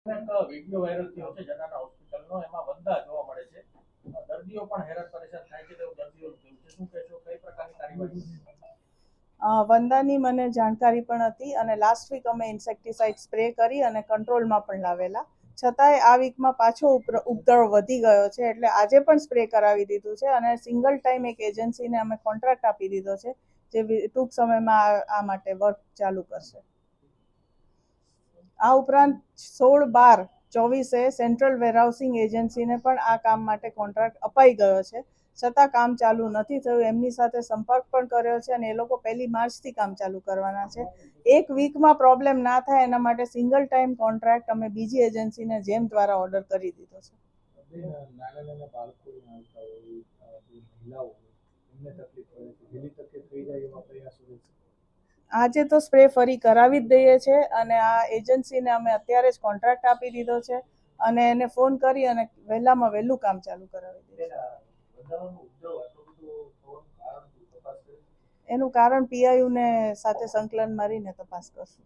Video viral થયો છે જનાના હોસ્પિટલનો, એમાં વંદા જોવા મળે છે, દર્દીઓ પણ હેરાન પરેશાન થાય છે તેવું દર્દીઓનું કહેવું છે. શું કહેશો, કઈ પ્રકારની કાર્યવાહી? વંદાની મને જાણકારી પણ હતી અને લાસ્ટ વીક અમે ઇન્સેક્ટિસાઇડ સ્પ્રે કરી અને કંટ્રોલમાં પણ લાવેલા, છતાંય આ વીકમાં પાછો ઉપદ્રવ વધી ગયો છે, એટલે આજે પણ સ્પ્રે કરાવી દીધું છે અને સિંગલ ટાઈમ એક એજન્સીને અમે કોન્ટ્રાક્ટ આપી દીધો છે જે ટૂંક સમયમાં આ માટે વર્ક ચાલુ કરશે. આ ઉપરાંત 16/12/24 સેન્ટ્રલ વેરહાઉસિંગ એજન્સીને પણ આ કામ માટે કોન્ટ્રાક્ટ અપાઈ ગયો છે, છતાં કામ ચાલુ નથી થયું. એમની સાથે સંપર્ક પણ કર્યો છે અને એ લોકો 1 માર્ચથી કામ ચાલુ કરવાના છે. એક વીકમાં પ્રોબ્લેમ ના થાય એના માટે સિંગલ ટાઈમ કોન્ટ્રાક્ટ અમે બીજી એજન્સીને જેમ દ્વારા ઓર્ડર કરી દીધો છે. આજે તો સ્પ્રે ફરી કરાવી જ દઈએ છે અને આ એજન્સીને અમે અત્યારે જ કોન્ટ્રાક્ટ આપી દીધો છે અને એને ફોન કરી અને વહેલામાં વહેલું કામ ચાલુ કરાવી દઈશું. એનું કારણ પીઆઈયુને સાથે સંકલન મારીને તપાસ કરશું.